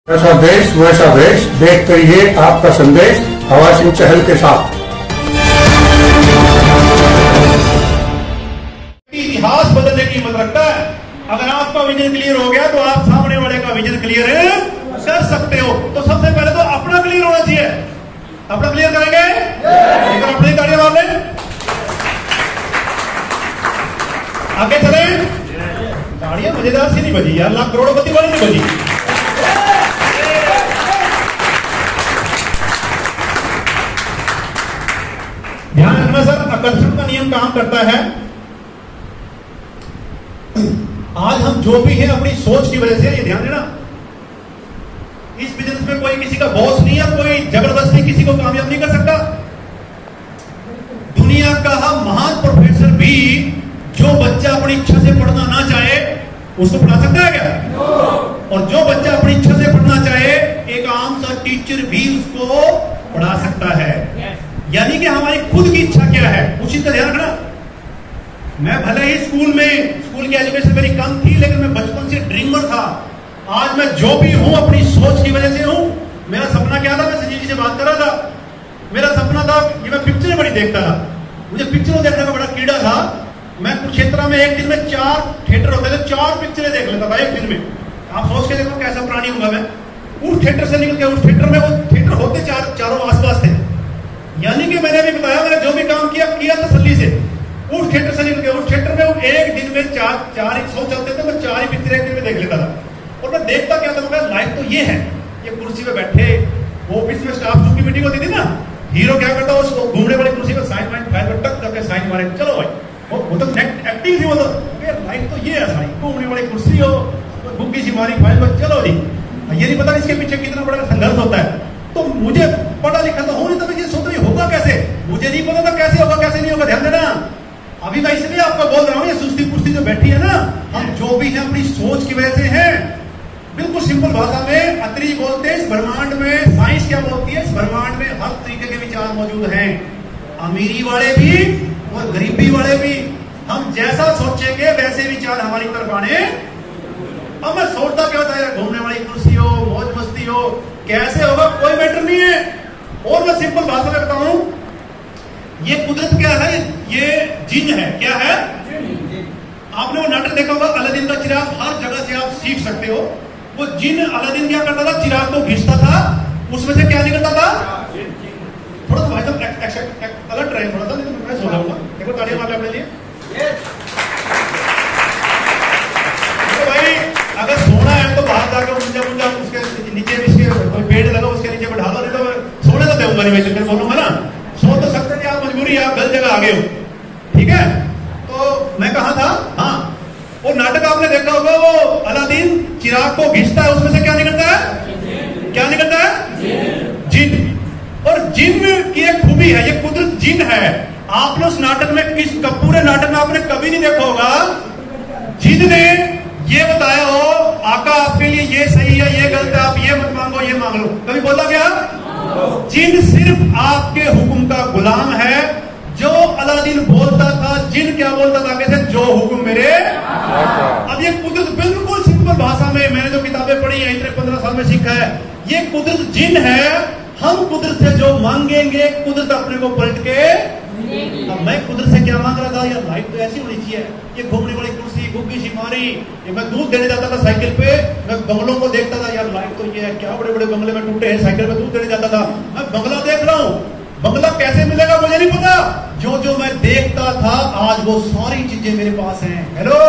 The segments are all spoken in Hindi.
ऐसा देश वैसा वेश, देखते रहिए आपका संदेश हवा सिंह चहल के साथ। इतिहास बदलने की हिम्मत रखता है। अगर आपका विजन क्लियर हो गया तो आप सामने वाले का विजन क्लियर कर सकते हो। तो सबसे पहले तो अपना क्लियर होना चाहिए। अपना क्लियर करेंगे, लेकिन अपनी ताड़ियां मार लें। आगे चले। ताड़ियां मजेदार सी नहीं बजी यार, लाख करोड़पति वाली नहीं बजी। ध्यान रखना सर, आकर्षण का नियम काम करता है। आज हम जो भी हैं अपनी सोच की वजह से, ये ध्यान देना, इस बिजनेस में कोई किसी का बॉस नहीं है, कोई जबरदस्ती किसी को कामयाब नहीं कर सकता। दुनिया का महान प्रोफेसर भी जो बच्चा अपनी इच्छा से पढ़ना ना चाहे उसको पढ़ा सकता है क्या? और जो बच्चा अपनी इच्छा से पढ़ना चाहे एक आम सा टीचर भी उसको पढ़ा सकता है। यानी कि हमारी खुद की इच्छा क्या है उस चीज का ध्यान रखना। मैं भले ही स्कूल की एजुकेशन मेरी कम थी, लेकिन मैं बचपन से ड्रीमर था। आज मैं जो भी हूं अपनी सोच की वजह से हूं। मेरा सपना क्या था? मैं संजीव जी से बात कर रहा था। मेरा सपना था कि मैं पिक्चरें बड़ी देखता था, मुझे पिक्चरों देखने का बड़ा कीड़ा था। मैं कुरुक्षेत्र में एक दिन में 4 थिएटर होते थे, 4 पिक्चरें देख लेता था एक दिन में। आप सोच के देखो कैसा प्राणी हूंगा मैं। उस थिएटर से निकल के उस थिएटर में, वो थिएटर होते चारों आसपास थे। यानी कि मैंने भी बताया, मैंने जो भी काम किया तसल्ली से। उस थिएटर से निकल के उस थिएटर में वो एक दिन में चार एक शो चलते थे, मैं 4 ही पिक्चर एक दिन में देख लेता था। और मैं देखता क्या था, मैं लाइफ तो ये है, ये कुर्सी पे बैठे, ऑफिस में स्टाफ की मीटिंग होती थी ना, हीरो क्या करता है, उसको घूमने वाली कुर्सी पे साइन वाइन फाइल पर टक करके साइन मारे, चलो भाई। वो तो एक्टिंग थी, वो तो लाइफ तो ये है सारी, घूमने वाली कुर्सी हो, गुग्गी सी मारी फाइल पर, चलो जी। ये नहीं पता इसके पीछे कितना बड़ा संघर्ष होता है। तो मुझे पढ़ा लिखा तो हो नहीं, तो मैं ये सोच रही होगा कैसे, मुझे नहीं पता था कैसे होगा कैसे नहीं होगा। ध्यान देना, अभी मैं इसलिए आपको बोल रहा हूं, ये सुस्ती पुस्ती जो बैठी है ना, हम जो भी है अपनी सोच की वजह से है। बिल्कुल सिंपल भाषा में अत्री बोलते हैं, इस ब्रह्मांड में साइंस क्या बोलती है, इस ब्रह्मांड में हर तरीके के विचार मौजूद हैं, अमीरी वाले भी और गरीबी वाले भी। हम जैसा सोचेंगे वैसे विचार हमारी तरफ आने। अब मैं सोचता क्या होता है, घूमने वाली कुर्सी हो, मौज मस्ती हो, कैसे होगा कोई मैटर नहीं है। और मैं सिंपल भाषा में बताऊं, ये कुदरत क्या है, ये जिन है। क्या है? आपने वो नाटक देखा होगा अलादीन का चिराग, हर जगह से आप सीख सकते हो। वो जिन अलादीन क्या करता था, चिराग को घिसता था, उसमें से क्या निकलता था? थोड़ा सा भाई साहब अलर्ट रहे थोड़ा सा, नहीं तो मैं सो जाऊंगा। देखो तालियां मार अपने लिए। तो भाई अगर सोना है तो बाहर जाकर मुंजा उसके नीचे कोई पेड़ लगा उसके नीचे बैठा लो, नहीं तो सोने तो दूंगा नहीं, मैं चक्कर बोलूंगा ना। सो तो सकते थे आप, मजबूरी आप गलत जगह आ गए हो, ठीक है। तो मैं कहा था, हाँ वो नाटक आपने देखा होगा, वो अलादीन चिराग को घिसता है, उसमें से क्या निकलता है? क्या निकलता है? जिन। और जिन की एक खूबी है, ये कुदरत जिन है। आपने उस नाटक में पूरे नाटक में आपने कभी नहीं देखा होगा जिन ने ये बताया हो आका आपके लिए ये सही है ये गलत है, आप ये मत मांगो ये मांग लो, कभी बोला क्या? जिन सिर्फ आपके हुक्म का गुलाम है। जो अलादीन बोलता था, जिन क्या बोलता था? कैसे? जो हुक्म मेरे। अब ये कुदरत बिल्कुल सिंपल भाषा में, मैंने जो किताबें पढ़ी है इतने 15 साल में सीखा है, ये कुदरत जिन है। हम कुदरत से जो मांगेंगे कुदरत अपने को पलट के। अब मैं कुदरत से क्या मांग रहा था, यार लाइफ तो ऐसी होनी चाहिए, ये घूमने वाली कुर्सी, गुग्गी सी मारी, ये मैं दूध देने जाता था साइकिल पे, मैं बंगलों को देखता था, यार लाइफ तो ये है, क्या बड़े बड़े बंगले में टूटे हैं, साइकिल पे दूध देने जाता था। मैं बंगला देख रहा हूँ, बंगला कैसे मिलेगा मुझे नहीं पता, जो मैं देखता था आज वो सारी चीजें मेरे पास हैं। हेलो,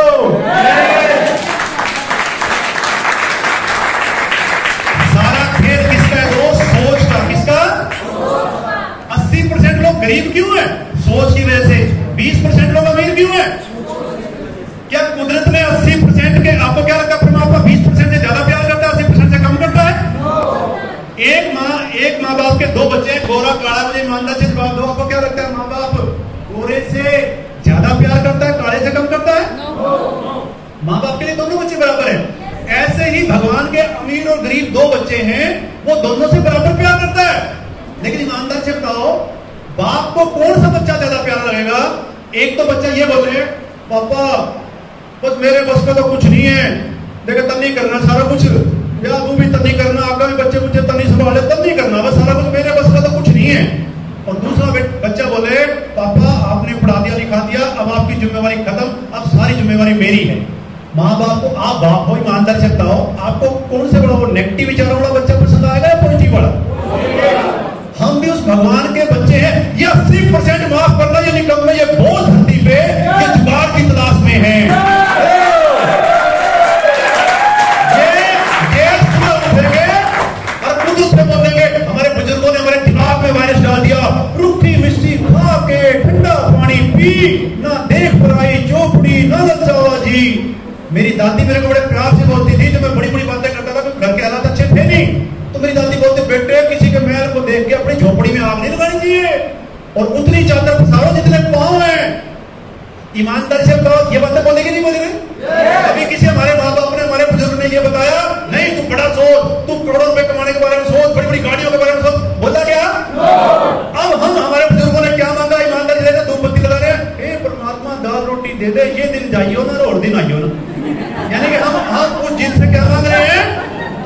सारा खेल किसका है दोस्त? सोच का। किसका? 80% लोग गरीब क्यों है? सोच की वजह से। 20% लोग अमीर क्यों है? क्या कुदरत ने 80% के, आपको क्या लगता है परमात्मा 20% से ज्यादा प्यार करता है, 80% से कम करता है? एक माँ बाप के 2 बच्चे, गोरा काला, मुझे ईमानदार से जवाब दो, आपको क्या लगता है माँ बाप गोरे से ज्यादा प्यार करता है, काले से कम करता है? माँ बाप के लिए दोनों बच्चे बराबर हैं। ऐसे ही भगवान के अमीर और गरीब 2 बच्चे हैं, वो दोनों से बराबर प्यार करता है। लेकिन ईमानदार से बताओ, बाप को कौन सा बच्चा ज्यादा प्यार लगेगा? एक तो बच्चा ये बोल रहे पापा बस मेरे बस का तो कुछ नहीं है, देखो तब नहीं करना सारा कुछ, या वो भी तब नहीं करना, का भी बच्चे मुझे तब नहीं संभाले, तब नहीं करना, बस सारा कुछ मेरे बस का तो कुछ नहीं है। और दूसरा बच्चा बोले पापा आपने पढ़ा दिया लिखा दिया, अब आपकी जिम्मेवारी खत्म, अब सारी जिम्मेवारी मेरी है। माँ बाप को, आप बाप हो, ईमानदारी से बताओ, आपको कौन से बड़ा, वो नेगेटिव विचारों वाला बच्चा पसंद आएगा या पॉजिटिव वाला? हम भी उस भगवान के बच्चे हैं। ये 80% माफ करना, ये निकम्मे, ये बोझ धरती पे, ये जुगाड़ की तलाश में है। बोलेंगे हमारे बुजुर्गों ने हमारे दिमाग में वायरस डाल दिया, रूखी मिस्सी खा के ठंडा पानी पी, ना देख पराई चौपड़ी ना ललचावा जी। मेरी दादी मेरे को बड़े प्यार से बोलती थी, जब मैं बड़ी बड़ी बातें करता था, घर के हालात अच्छे थे नहीं, तो मेरी दादी बोलती बेटे किसी के महल को देख के अपनी झोपड़ी में आग नहीं लगानी चाहिए, और उतनी चादर पसारो जितने पांव है। ईमानदारी से बताओ, ये बातें बोलेगी नहीं बोलेगी? अभी किसी हमारे माँ बाप ने, हमारे बुजुर्ग ने ये बताया नहीं, तू बड़ा सोच, तू करोड़ों रुपए कमाने के बारे में सोच, बड़ी बड़ी गाड़ियों के बारे में सोच, बोला क्या? अब हम, हमारे बुजुर्गों ने क्या मांगा? ईमानदारी से धूप बत्ती लगा रहे हैं, हे परमात्मा दाल रोटी दे दे, ये दिन जाइयो ना और दिन आइयो ना। यानी कि हम उस जिन से क्या मांग रहे हैं?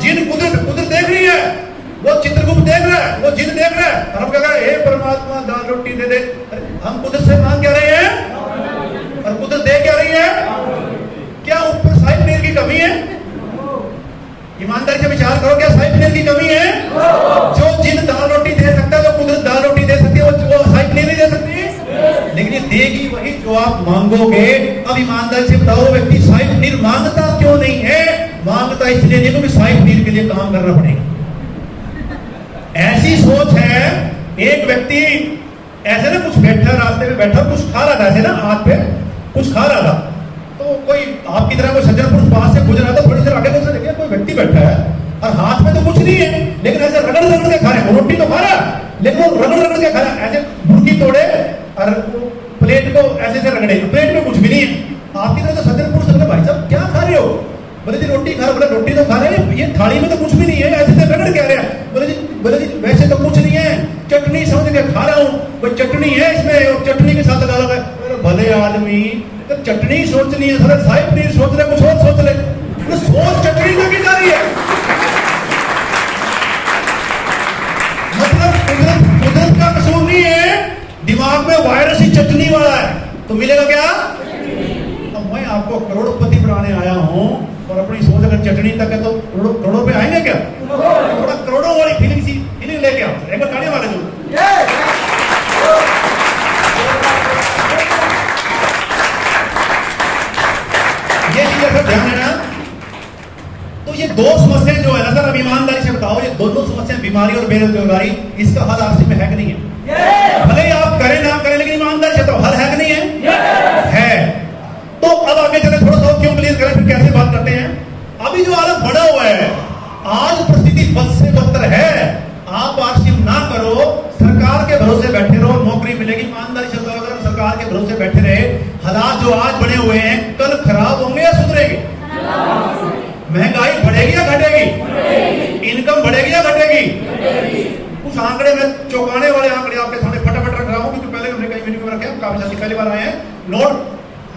जिन कुदरत देख रही है, वो चित्रगुप्त देख रहा है, वो जिन देख रहा है, और हम कह रहे हैं हे परमात्मा दाल रोटी दे दे। हम कुदरत से मांग क्या रहे हैं और कुदरत दे क्या रही है? क्या ऊपर शाही पनीर की कमी है? ईमानदारी से विचार करो, क्या शाही पनीर की कमी है? जो जिन दाल रोटी दे सकता है, जो कुदरत दाल रोटी दे सकती है, वो शाही पनीर नहीं दे सकती। लेकिन ये देगी वही जो आप मांगोगे। अब ईमानदारी से बताओ, व्यक्ति शाही पनीर मांगता क्यों नहीं है? मांगता इसलिए नहीं क्योंकि शाही पनीर के लिए काम करना पड़ेगा। ऐसी सोच है। एक व्यक्ति ऐसे ना कुछ बैठा, रास्ते में बैठा, कुछ खा रहा था, ऐसे ना हाथ पे कुछ खा रहा था, तो कोई आपकी तरह कोई सज्जन पुरुष पास से गुजरा था, थोड़ी देर आगे से देखिए कोई व्यक्ति बैठा है और हाथ में तो कुछ नहीं है, लेकिन ऐसे रगड़ रगड़ के खा रहे हैं। रोटी तो खा रहा है, लेकिन वो रगड़ रगड़ के खा रहा है, ऐसे मुर्गी तोड़े और प्लेट को ऐसे से रगड़े, प्लेट में कुछ भी नहीं है। आपकी तरह तो सज्जन पुरुष बोले भाई साहब क्या खा रहे हो? बोले जी रोटी खा रहे। बोले रोटी तो खा रहे हैं, ये थाली में तो कुछ भी नहीं है, ऐसे से रगड़ क्या रहे हैं? बोले जी वैसे तो कुछ नहीं है, चटनी समझ के खा रहा हूँ, कोई चटनी है इसमें और चटनी के साथ लगा लगा। भले आदमी तो चटनी सोचनी है, सारा शाही पनीर सोच रहे, कुछ और सोच ले, तो सोच चटनी में की जा रही है। मतलब कुदरत का कसूर नहीं है, दिमाग में वायरस ही चटनी वाला है, तो मिलेगा क्या? अब मैं आपको करोड़पति बनाने आया हूं और अपनी सोच अगर चटनी तक है तो करोड़ों रुपए आएंगे क्या? थोड़ा करोड़ों वाली फीलिंग लेके आओ, एक बार तालियां मारे दो। ये चीज अगर ध्यान देना, तो ये दो समस्याएं जो है ना सर, अब ईमानदारी से बताओ, ये दोनों समस्याएं, बीमारी और बेरोजगारी, इसका हल आपसी में है कि नहीं है? भले ही आप करें ना करें, लेकिन ईमानदारी से तो हल है कि नहीं है? है। तो अब आगे चले, थोड़ा सा क्यों क्लियर करें, फिर कैसे बात करते हैं। अभी जो आलम बढ़ा हुआ है, आज परिस्थिति बद से बदतर है। आप आरसीएम ना करो, सरकार के भरोसे बैठे रहो, नौकरी मिलेगी। ईमानदारी से अगर सरकार के भरोसे बैठे रहे, हालात जो आज बने हुए हैं कल खराब होंगे या सुधरेंगे? महंगाई बढ़ेगी या घटेगी? इनकम बढ़ेगी या घटेगी? कुछ आंकड़े में चौंकाने वाले आंकड़े आपके सामने फटाफट रख रहा हूं, क्योंकि पहले हमने कई मीटिंग में रखे, काफी सारी पहली बार आए हैं।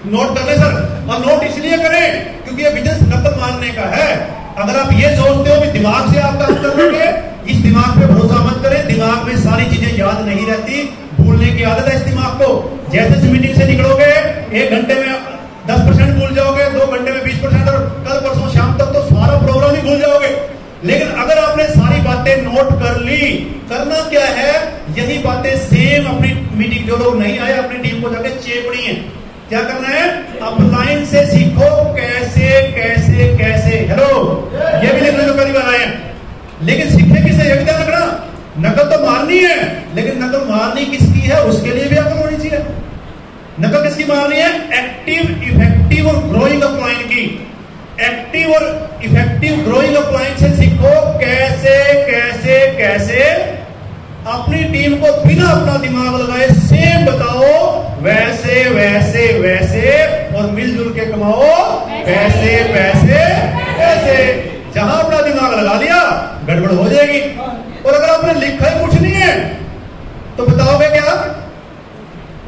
नोट कर ले सर, और नोट इसलिए करें क्योंकि ये बिजनेस नकल मारने का है। अगर आप ये सोचते हो कि दिमाग से आप काम कर लोगे, इस दिमाग पे भरोसा मत करें। दिमाग में सारी चीजें याद नहीं रहती, भूलने की आदत है इस दिमाग को। जैसे इस मीटिंग से निकलोगे, 1 घंटे में 10% भूल जाओगे, 2 घंटे में 20%, और कल परसों शाम तक तो सारा प्रोग्राम ही भूल जाओगे। लेकिन अगर आपने सारी बातें नोट कर ली, करना क्या है, यही बातें सेम अपनी मीटिंग, जो लोग नहीं आए अपनी टीम को जाके चेपड़ी है। क्या करना है? अपलाइन से सीखो, कैसे कैसे कैसे। हेलो, ये भी लिखने जो पहली बार आए हैं, लेकिन सीखे किसे, ये भी ध्यान रखना। नकल तो मारनी है, लेकिन नकल मारनी किसकी है, उसके लिए भी अकल होनी चाहिए। नकल किसकी मारनी है? एक्टिव, इफेक्टिव और ग्रोइंग अपलाइन की। एक्टिव और इफेक्टिव ग्रोइंग अपलाइन से सीखो कैसे कैसे कैसे अपनी टीम को बिना अपना दिमाग लगाए सेम बताओ, वैसे वैसे वैसे, और मिलजुल के कमाओ पैसे पैसे पैसे। जहां अपना दिमाग लगा लिया गड़बड़ हो जाएगी। और अगर आपने लिखा ही कुछ नहीं है तो बताओगे क्या?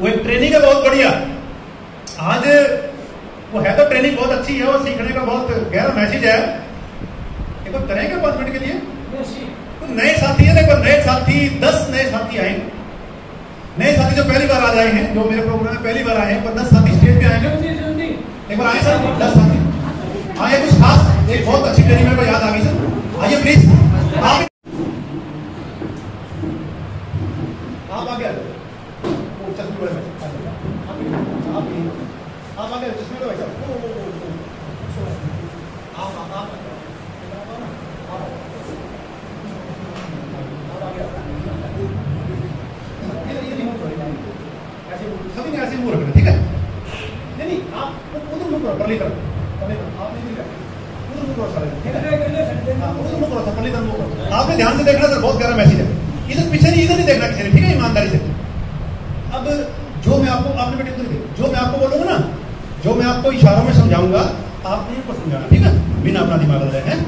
वो एक ट्रेनिंग है बहुत बढ़िया, आज वो है तो ट्रेनिंग बहुत अच्छी है, और सीखने का बहुत गहरा मैसेज है। एक बार करेंगे 5 मिनट के लिए? साथी 10 नए साथी आए, नए साथी जो पहली बार आ जाए हैं, जो मेरे प्रोग्राम में पहली बार आए हैं, पर 10 साथी स्टेज पे आएंगे। एक बार आए सर 10 साथी आइए, कुछ खास एक बहुत अच्छी ट्रेनिंग मेरे को याद आ गई सर, आइए प्लीज आप आगे आ जाओ। आप आगे चश्मे लो भाई साहब। सभी ने ऐसे मुंह रखना, ठीक है? नहीं आप उधर मुंह करो, परली तरफ आप नहीं दिखा, उधर मुंह करो सारे, ठीक है? उधर मुंह करो, परली तरफ मुंह करो। आपने ध्यान से देखना सर, बहुत प्यारा मैसेज है। इधर पीछे नहीं, इधर नहीं देखना किसी ने, ठीक है? ईमानदारी से। अब जो मैं आपको, आपने बेटे इधर देखो, जो मैं आपको बोलूंगा ना, जो मैं आपको इशारों में समझाऊंगा, आपने इनको समझाना, ठीक है? बिना अपना दिमाग लगाए हैं।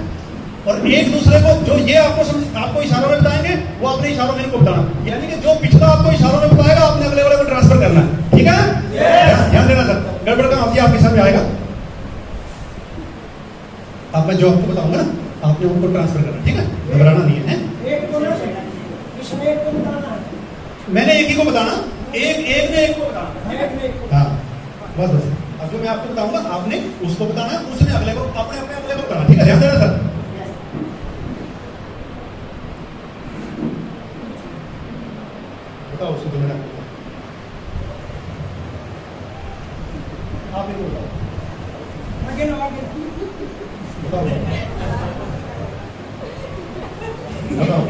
और एक दूसरे को जो ये आपको इशारों में बताएंगे, वो अपने इशारों में इनको बताना, यानी कि जो पिछला आपको इशारों में बताएगा, आपने अगले वाले को ट्रांसफर करना है, ठीक है? ध्यान देना सर, गड़बड़ का माफिया आपके सामने आएगा। अब मैं जो आपको बताऊंगा ना, आपने उनको ट्रांसफर करना, ठीक है? घबराना नहीं है। मैंने एक ही को बताना, एक ने एक को बताना, हाँ बस बस। अब जो मैं आपको बताऊंगा, आपने उसको बताना है, उसने अगले को, अपने अपने अगले को बताना, ठीक है? ध्यान देना सर। बताओ उसको, तो मेरा आप ही बताओ, बताओ बताओ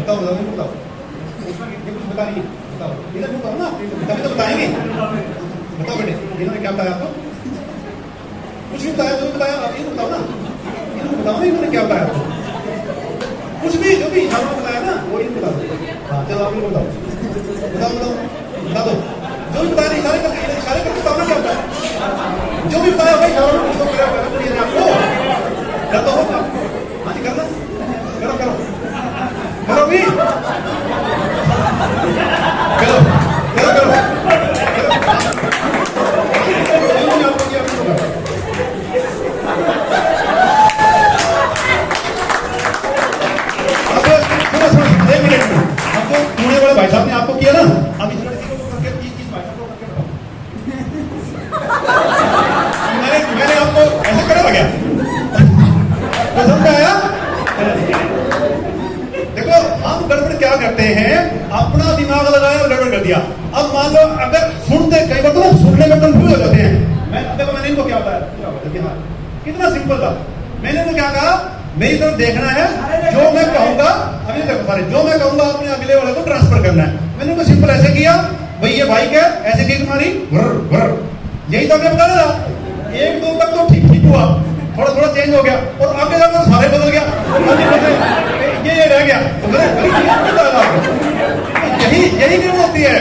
बताओ बताओ बताओ, ये कुछ बता रही है, बताओ इधर बताओ ना, तभी तो बताएंगे। बताओ बेटे, इन्होंने क्या बताया आपको? कुछ भी बताया, जो भी बताया आप ये बताओ ना, इन्होंने बताओ ना, इन्होंने क्या बताया आपको? कुछ भी, जो भी इशारों में बताया ना, वो इनको बताओ। हाँ चलो आप इनको बताओ, बताओ बताओ बता दो, जो भी बताया इशारे करके बताओ ना, क्या बताया? जो भी बताया भाई इशारों में आपको कर दो, हाँ जी करना, करो करो करो भी, करो करो करो एक मिनट, आपको पुणे वाले भाई साहब ने आपको किया ना, अब इस लड़की को करके इस भाई साहब को करके बताओ। मैंने आपको ऐसे करा क्या? समझ में आया? देखो हम गड़बड़ क्या करते हैं, अपना दिमाग लगाया और गड़बड़ कर दिया। अब मान लो अगर सुनते, कई बार तो सुनने में कंफ्यूज हो जाते हैं। मैंने इनको क्या बताया, कितना सिंपल था। मैंने इनको क्या कहा, मेरी तरफ देखना है, जो मैं कहूंगा, अभी देखो सारे, जो मैं कहूंगा अपने अगले वाले को ट्रांसफर करना है। मैंने उनको सिंपल ऐसे किया, भाई ये बाइक है, ऐसे की मारी, यही तो मैं बता रहा था। 1-2 तक तो ठीक ठीक हुआ, थोड़ा थोड़ा चेंज हो गया, और आगे जाकर सारे बदल गया, ये रह गया। यही क्यों होती है?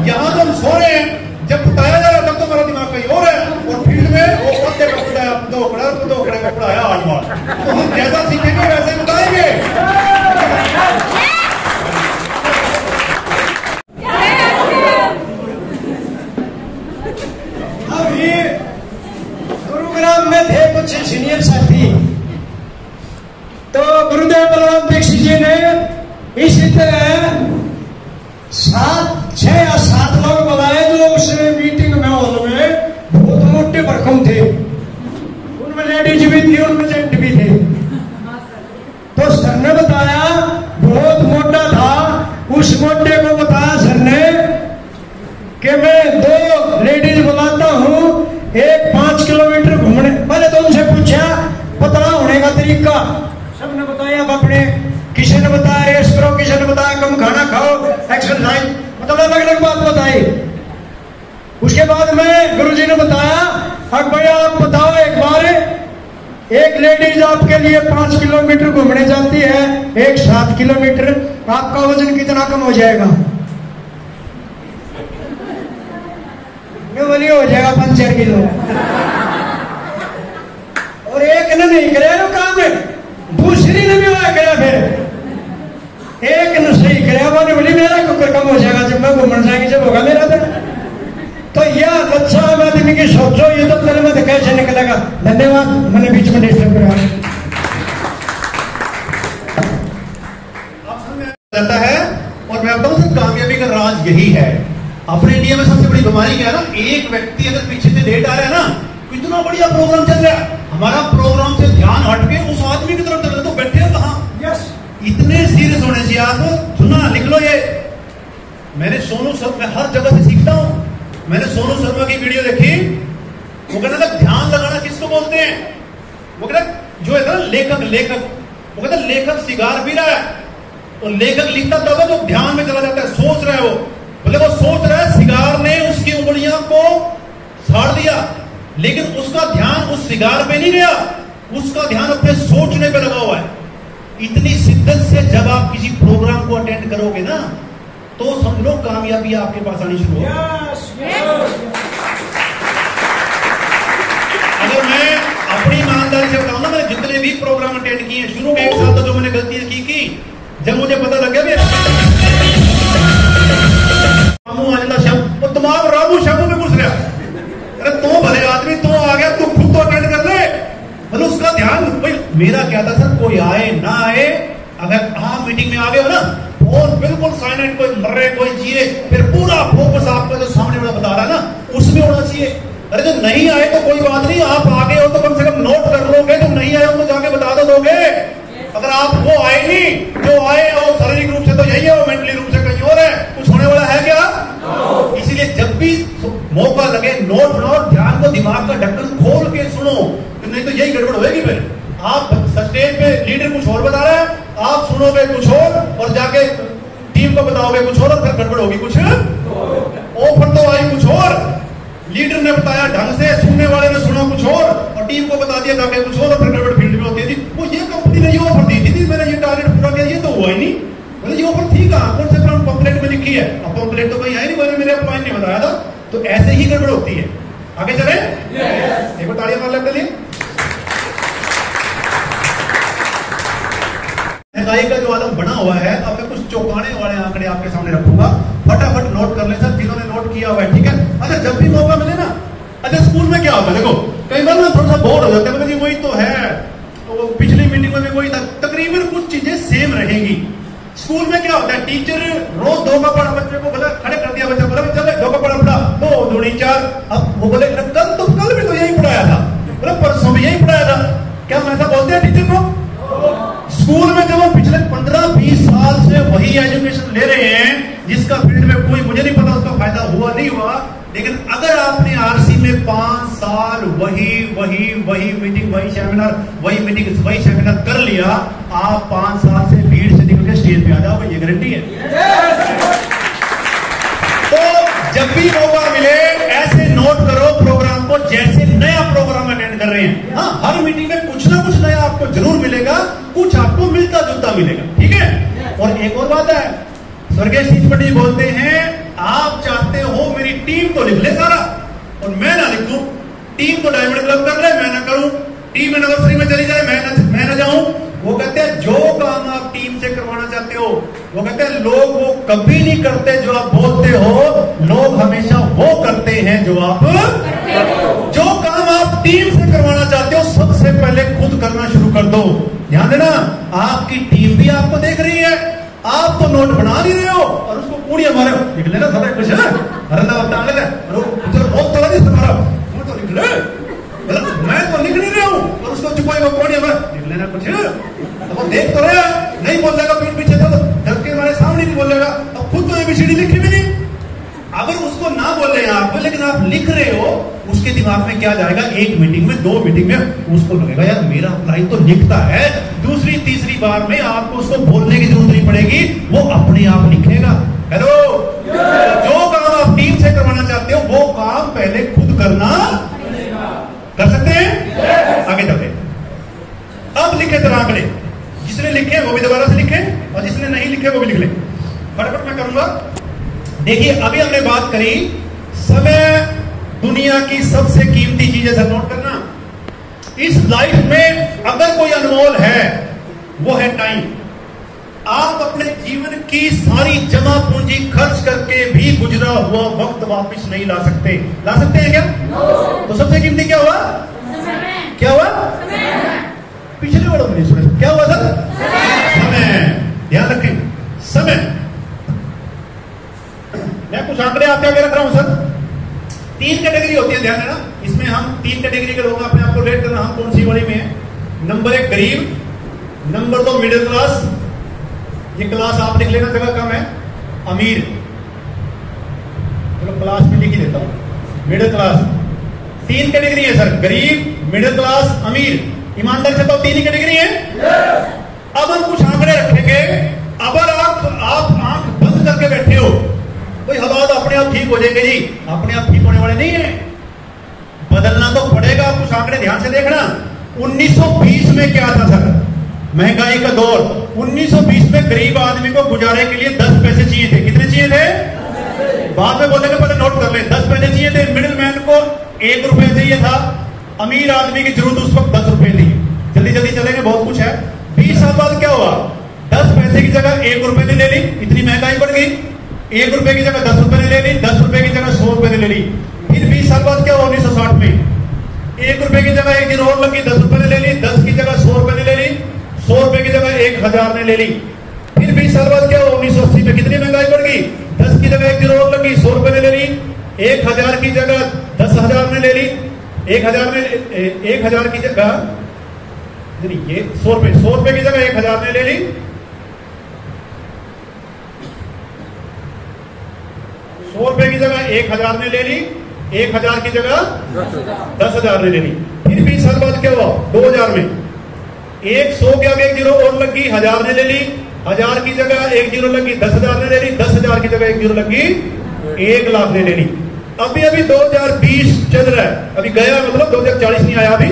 यहाँ तो हम सो रहे हैं, जब बताया जा रहा है तब तो हमारा दिमाग कहीं और है, और फील्ड में वो पत्ते का बताया, दो खड़े का पढ़ाया 8 बार। तो हम जैसा सीखेंगे वैसे बताएंगे। अभी गुरुग्राम में थे कुछ सीनियर साथी, तो गुरुदेव बलवंत दीक्षित जी ने इसी तरह 6 या 7 लोग बुलाए, जो उस मीटिंग में हॉल में बहुत मोटे भरकम थे। उनमें लेडीज भी थी, उनमें जेंट भी थे। तो सर ने बताया, बहुत मोटा था, उस मोटे को बताया सर ने कि मैं 2 लेडीज बुलाता हूं, एक 5 किलोमीटर घूमने। मैंने तो उनसे पूछा पतला होने का तरीका, सबने बताया अपने, किसी ने बताया रेस करो, किसी ने बताया कम खाना खाओ, एक्सरसाइज, मतलब अलग अलग बात बताई। उसके बाद में गुरुजी ने बताया, अब भैया आप बताओ एक बार, एक लेडीज आपके लिए 5 किलोमीटर घूमने जाती है, एक 7 किलोमीटर, आपका वजन कितना कम हो जाएगा? बोली हो जाएगा 5-4 किलो। और एक ने नहीं कराया वो काम, दूसरी ने भी वह कराया, फिर एक ने सही कराया, वो बोली मेरा कुकर कम हो जाएगा जब मैं घूमने जाएंगे, जब होगा मेरा। तो यह अच्छा आदमी की सोचो, ये तो तल में कैसे निकलेगा। धन्यवाद। मैंने बीच में डिस्टर्ब करा जाता है। और मैं बताऊं सर, कामयाबी का राज यही है। अपने इंडिया में सबसे बड़ी बीमारी क्या है ना, एक व्यक्ति अगर पीछे से लेट आ रहा है ना, कितना बढ़िया प्रोग्राम चल रहा है, हमारा प्रोग्राम से ध्यान हट के उस आदमी की तरफ चल रहा है, तो बैठे हो कहां? यस, इतने सीरियस होने से आप सुना, लिख लो ये। मैंने सोनू शर्मा, मैं हर जगह से सीखता हूं। मैंने सोनू शर्मा की वीडियो देखी, वो कहता था ध्यान लगाना किसको बोलते हैं? वो कहता जो है ना लेखक, वो कहता लेखक सिगार पी रहा है, तो लेखक लिखता था जो ध्यान में चला जाता है, सोच रहा है वो, बोले वो सोच रहा है, सिगार ने उसकी उंगलियों को साड़ दिया, लेकिन उसका ध्यान उस सिगार पे नहीं गया, उसका ध्यान अपने सोचने पे लगा हुआ है। इतनी शिद्दत से जब आप किसी प्रोग्राम को अटेंड करोगे ना, तो समझ लो कामयाबी आपके पास आनी शुरू होगी। अगर मैं अपनी ईमानदारी से बताऊं ना, मैंने जितने भी प्रोग्राम अटेंड किए हैं, शुरू में 1 साल तक जो मैंने गलतियां की, जब मुझे पता लग गया रामू आ जाता शब्द, वो दिमाग रामू शब्द में घुस गया। अरे तो भले आदमी तो आ गया, तू खुद तो अटेंड कर ले, मतलब उसका ध्यान। भाई मेरा क्या था सर, कोई आए ना आए, अगर आप मीटिंग में आ गए हो ना, और बिल्कुल साइलेंट, कोई मर्रे कोई जिए, फिर पूरा फोकस आपका जो सामने वाला बता रहा है ना उसमें होना चाहिए। अरे जो नहीं आए तो कोई बात नहीं, आप आगे हो तो कम से कम नोट कर लोगे, जो नहीं आए उनको जाके बता दो दोगे। अगर आप वो आए नहीं, जो आए वो शारीरिक रूप से तो यही है, वो मेंटली रूप से कहीं और है, कुछ होने वाला है क्या? इसीलिए जब भी मौका लगे नोट बनाओ, ध्यान को, दिमाग का ढक्कन खोल के सुनो, नहीं तो यही गड़बड़ होगी। फिर आप स्टेज पे लीडर कुछ और बता रहा है, आप सुनोगे कुछ और जाके टीम को बताओगे कुछ और फिर गड़बड़ होगी कुछ ऑफर तो आई कुछ और, लीडर ने बताया ढंग से, सुनने वाले ने सुना कुछ और टीम को बता दिया जाके कुछ और फिर गड़बड़ फील्ड में होती थी। वो ये कंपनी ने ये ऑफर दी थी, मैंने ये टारगेट पूरा किया, ये तो हुआ ही नहीं। बोले ये ऑफर थी कहां, कौन से पंपलेट में लिखी है? अब पंपलेट तो कहीं है नहीं, मैंने मेरे अपॉइंट नहीं बताया था। तो ऐसे ही गड़बड़ होती है। आगे चले, एक बार तालियां मार लेते लिए। महंगाई का जो आलम बना हुआ है, अब मैं कुछ चौंकाने वाले आंकड़े आपके सामने रखूंगा, फटाफट नोट कर ले सर, जिन्होंने नोट किया हुआ है, ठीक है? अच्छा, जब भी मौका मिले ना, अच्छा स्कूल में क्या होता है, देखो कई बार ना थोड़ा सा बोर हो जाते हैं, वही तो है, तो पिछली मीटिंग में भी वही था, तकरीबन कुछ चीजें सेम रहेंगी। स्कूल में क्या होता है, टीचर रोज 2 का पढ़ा, बच्चे को बोला, खड़े कर दिया, बच्चा बोला चल 2 का पढ़ा, 2 दूनी 4। अब वो बोले कल भी तो यही पढ़ाया था, बोले परसों भी यही पढ़ाया था। क्या हम ऐसा बोलते हैं टीचर को? स्कूल में जब हम पिछले 15-20 साल से वही एजुकेशन ले रहे हैं, जिसका फील्ड में कोई, मुझे नहीं पता उसका फायदा हुआ नहीं हुआ, लेकिन अगर आपने आरसी में 5 साल वही मीटिंग, वही सेमिनार, वही मीटिंग, वही सेमिनार कर लिया, आप 5 साल से भीड़ से निकल के स्टेज पे आ जाओगे, ये गारंटी है। तो जब भी मौका मिले ऐसे नोट करो प्रोग्राम को, जैसे नया प्रोग्राम अटेंड कर रहे हैं। हाँ, हर मीटिंग में कुछ ना कुछ नया आपको जरूर मिलेगा, कुछ आपको मिलता जुलता मिलेगा, ठीक है? और एक और बात है, स्वर्गीय शीशपति जी बोलते हैं, आप चाहते हो मेरी टीम तो लिख ले सारा और मैं ना लिखूं, टीम तो डायमंड क्लब कर ले, मैं ना करूं, टीम एनिवर्सरी में चली जाए, मैं ना जाऊं। वो कहते हैं जो काम आप टीम से करवाना चाहते हो, वो कहते हैं लोग वो कभी नहीं करते जो आप बोलते हो, लोग हमेशा वो करते हैं जो आप करते हो। जो काम आप टीम से करवाना चाहते हो, सबसे पहले खुद करना शुरू कर दो। ध्यान देना, आपकी टीम भी आपको देख रही है, आप तो नोट बना नहीं रहे हो और उसको पूड़ियां मारे हो, लिख लेना सारा कुछ है, अरे बहुत थोड़ा नहीं तुम्हारा, तो लिख ले, मैं तो लिख नहीं रहा हूं और उसको चुपाई वो पूड़ियां मार, लिख लेना कुछ, तो वो देख तो रहा, नहीं बोलेगा पीठ पीछे, तो डर के हमारे सामने नहीं बोलेगा, अब खुद तो एबीसीडी लिखी भी नहीं। अगर उसको ना बोले आप, लेकिन आप लिख रहे हो, उसके दिमाग में क्या जाएगा, 1 मीटिंग में 2 मीटिंग में उसको लगेगा यार मेरा अप्लाई तो लिखता है, दूसरी तीसरी बार में आपको उसको बोलने की जरूरत नहीं पड़ेगी, वो अपने आप लिखेगा। हेलो, जो काम आप टीम से करवाना चाहते हो वो काम पहले खुद करना कर सकते हैं। आगे चलते, अब लिखे जरा आंकड़े, जिसने लिखे वो भी दोबारा से लिखे और जिसने नहीं लिखे वो भी लिख ले, फटाफट मैं करूंगा। देखिए, अभी हमने बात करी समय दुनिया की सबसे कीमती चीज है, सर नोट करना। इस लाइफ में अगर कोई अनमोल है वो है टाइम। आप अपने जीवन की सारी जमा पूंजी खर्च करके भी गुजरा हुआ वक्त वापस नहीं ला सकते। ला सकते हैं क्या? तो सबसे कीमती क्या हुआ? क्या हुआ? पिछले वर्ड में नहीं सुने, क्या हुआ सर? समय। ध्यान रखें, समय। मैं कुछ आंकड़े आपके आगे रख रहा हूं सर। 3 कैटेगरी होती है, ध्यान देना। इसमें हम 3 कैटेगरी के लोग अपने आप को रेट करना, हम कौन सी वाली में है। नंबर 1 गरीब, नंबर 2 मिडिल क्लास, ये क्लास आप लिख लेना, जगह कम है। अमीर, चलो क्लास में लिख ही देता हूं। Middle class. 3 कैटेगरी है सर, गरीब, मिडिल क्लास, अमीर। ईमानदार से तो 3 ही कैटेगरी है। अब हम कुछ आंकड़े रखेंगे। अगर आप आंख बंद करके बैठे हो, कोई हालात अपने आप ठीक हो जाएंगे जी, अपने आप ठीक होने वाले नहीं है, बदलना तो पड़ेगा। कुछ आंकड़े ध्यान से देखना। 1920 में क्या था सर? महंगाई का दौर। 1920 में गरीब आदमी को गुजारे के लिए 10 पैसे चाहिए थे। कितने चाहिए थे? बाद में बोलेंगे, पहले नोट कर ले। 10 पैसे चाहिए थे। मिडिल मैन को 1 रुपए चाहिए था। अमीर आदमी की जरूरत उस वक्त 10 रुपए थी। जल्दी जल्दी चलेंगे, बहुत कुछ है। 20 साल बाद क्या हुआ? 10 पैसे की जगह 1 रुपए ने ले ली। इतनी महंगाई बढ़ गई। 1 रुपए की जगह 10 रुपए ने ले ली। 10 रुपए की जगह 100 रुपए ने ले ली। फिर 20 साल बाद क्या हुआ? 1960 में 1 रुपए की जगह 1 दिन और लगी, 10 रुपए ने ले ली। 10 की जगह 100 रुपए ने ले ली। 100 रुपए की जगह 1000 ने ले ली। फिर 20 साल बाद क्या हुआ? 1980 में कितनी महंगाई बढ़ गई? 10 की जगह 1 दिन और लगी, 100 रुपए ने ले ली। 1000 की जगह 10,000 ने ले ली। 1000 की जगह ये 100 रुपए की जगह 1000 ने ले ली। 100 रुपए की जगह 1000 ने ले ली। 1000 की जगह 10,000 ने ले ली। फिर 20 साल बाद क्या हुआ? 2000 में 100 के आगे 1 जीरो और लगी, 1000 ने ले ली। 1000 की जगह 1 जीरो लगी, 10,000 ने ले ली। 10,000 की जगह 1 जीरो लगी, 1 लाख ने ले ली। अभी 2020 चल रहा है, अभी गया मतलब 2040 नहीं आया अभी।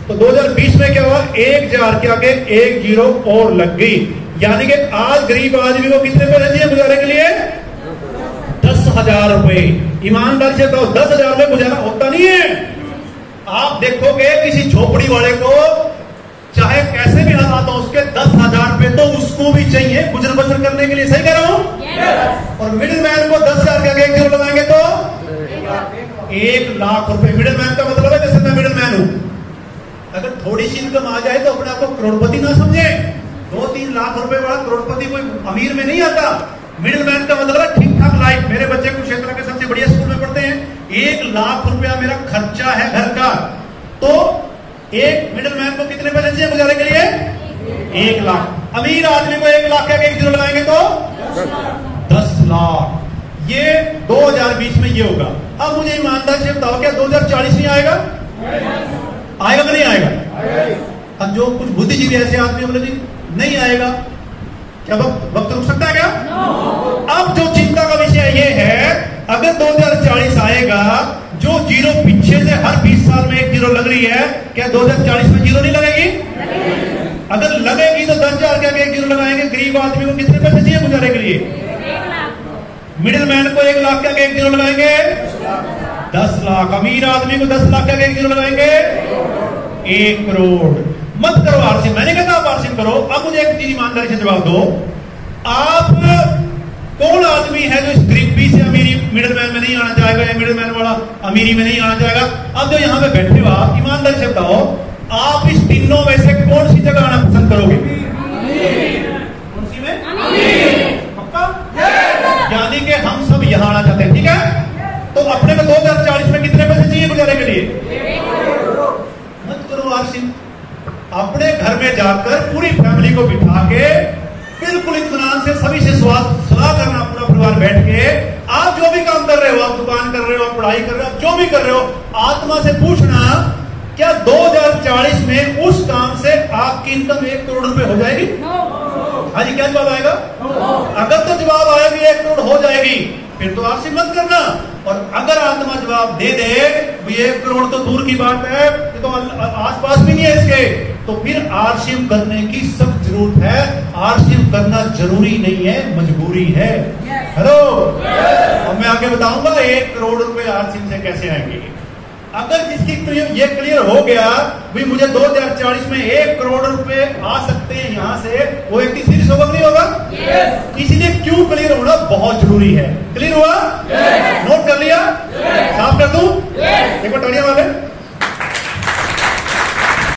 तो 2020 में क्या हुआ? 1000 के आगे 1 जीरो और लग गई। यानी कि आज गरीब आदमी को कितने पैसे चाहिए गुजारे के लिए? 10,000 रुपए। ईमानदारी से बताओ, 10,000 में गुजारा होता नहीं है। आप देखोगे किसी झोपड़ी वाले को, चाहे कैसे भी हालात हो उसके, 10,000 रुपए तो उसको भी चाहिए गुजर बसर करने के लिए। सही कह रहा हूं? और मिडिल मैन को 10,000 के आगे 1 जीरो लगाएंगे तो 1 लाख रुपए। मिडिल मैन का मतलब है जैसे मैं मिडिल मैन हूं, अगर थोड़ी सी इनकम आ जाए तो अपने आप को करोड़पति ना समझे। 2-3 लाख रुपए वाला करोड़पति कोई अमीर में नहीं आता। मिडिल मैन का मतलब है ठीक ठाक लाइफ। मेरे बच्चे कुरुक्षेत्र के सबसे बढ़िया स्कूल में पढ़ते हैं। 1 लाख रुपया मेरा खर्चा है घर का, तो एक मिडिल मैन को कितने पैसे चाहिए गुजारे के लिए? 1 लाख। अमीर आदमी को 1 लाख का 1 जीरो लगाएंगे तो 10 लाख। ये 2020 में ये होगा। अब मुझे ईमानदारी से बताओ, क्या 2040 नहीं आएगा? आएगा कि नहीं आएगा? अब जो कुछ बुद्धिजीवी ऐसे आदमी बोले जी नहीं आएगा, क्या वक्त रुक सकता है क्या? अब जो चिंता का विषय ये है, अगर 2040 आएगा, जो जीरो पीछे से हर 20 साल में 1 जीरो लग रही है, क्या 2040 में जीरो नहीं लगेगी? अगर लगेगी तो 10,000 के आगे 1 जीरो लगाएंगे। गरीब आदमी को कितने पैसे चाहिए गुजारे के लिए? मिडिल मैन को 1 लाख के आगे 1 जीरो लगाएंगे 10 लाख। अमीर आदमी को 10 लाख के आगे 1 जीरो लगाएंगे 1 करोड़। मत करो आरसीम, मैंने कहता आप आरसीम करो। अब मुझे एक चीज ईमानदारी से जवाब दो, आप कौन आदमी है जो इस गरीबी से अमीरी मिडिल मैन में नहीं आना चाहेगा, या मिडिल मैन वाला अमीरी में नहीं आना चाहेगा? अब जो यहाँ पे बैठे हो आप, ईमानदारी से बताओ, आप इस तीनों में से कौन सी जगह आना पसंद करोगे? कौन सी में? पक्का? यानी कि हम सब यहाँ आना चाहते हैं, ठीक है? तो अपने को 2040 में कितने पैसे चाहिए गुजारे के लिए? मत करो आरसीम। अपने घर में जाकर पूरी फैमिली को बिठा के बिल्कुल इत्मीनान से सभी से सलाह करना, पूरा परिवार बैठ के, आप जो भी काम कर रहे हो, आप दुकान कर रहे हो, आप पढ़ाई कर रहे हो, जो भी कर रहे हो, आत्मा से पूछना, क्या 2040 में उस काम से आपकी इनकम 1 करोड़ रुपए हो जाएगी? हाँ जी, क्या जवाब आएगा? अगर तो जवाब आएगी 1 करोड़ हो जाएगी, फिर तो आपसे मत करना। और अगर आत्मा जवाब दे दे 1 करोड़ तो दूर की बात है, तो आसपास भी नहीं है इसके, तो फिर आरसीएम करने की सख्त जरूरत है। आरसीएम करना जरूरी नहीं है, मजबूरी है। हेलो, अब मैं आगे बताऊंगा 1 करोड़ रुपए आरसीएम से कैसे आएंगे। अगर जिसकी ये क्लियर हो गया भाई मुझे 2040 में 1 करोड़ रुपए आ सकते हैं यहाँ से, वो एक सीरीज होगा नहीं होगा? इसलिए क्यों क्लियर होना बहुत जरूरी है। क्लियर हुआ? नोट कर लिया? साफ कर दूं? एक बार तालियां वाले